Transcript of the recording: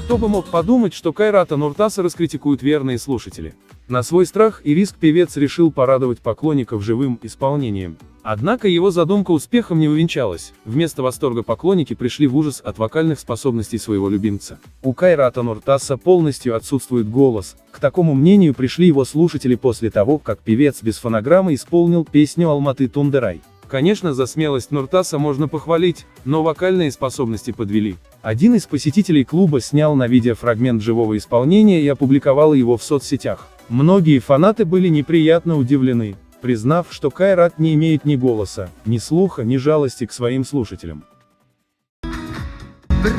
Кто бы мог подумать, что Кайрата Нуртаса раскритикуют верные слушатели. На свой страх и риск певец решил порадовать поклонников живым исполнением. Однако его задумка успехом не увенчалась. Вместо восторга поклонники пришли в ужас от вокальных способностей своего любимца. У Кайрата Нуртаса полностью отсутствует голос. К такому мнению пришли его слушатели после того, как певец без фонограммы исполнил песню «Алматы Тундырай». Конечно, за смелость Нуртаса можно похвалить, но вокальные способности подвели. Один из посетителей клуба снял на видео фрагмент живого исполнения и опубликовал его в соцсетях. Многие фанаты были неприятно удивлены, признав, что Кайрат не имеет ни голоса, ни слуха, ни жалости к своим слушателям. Дай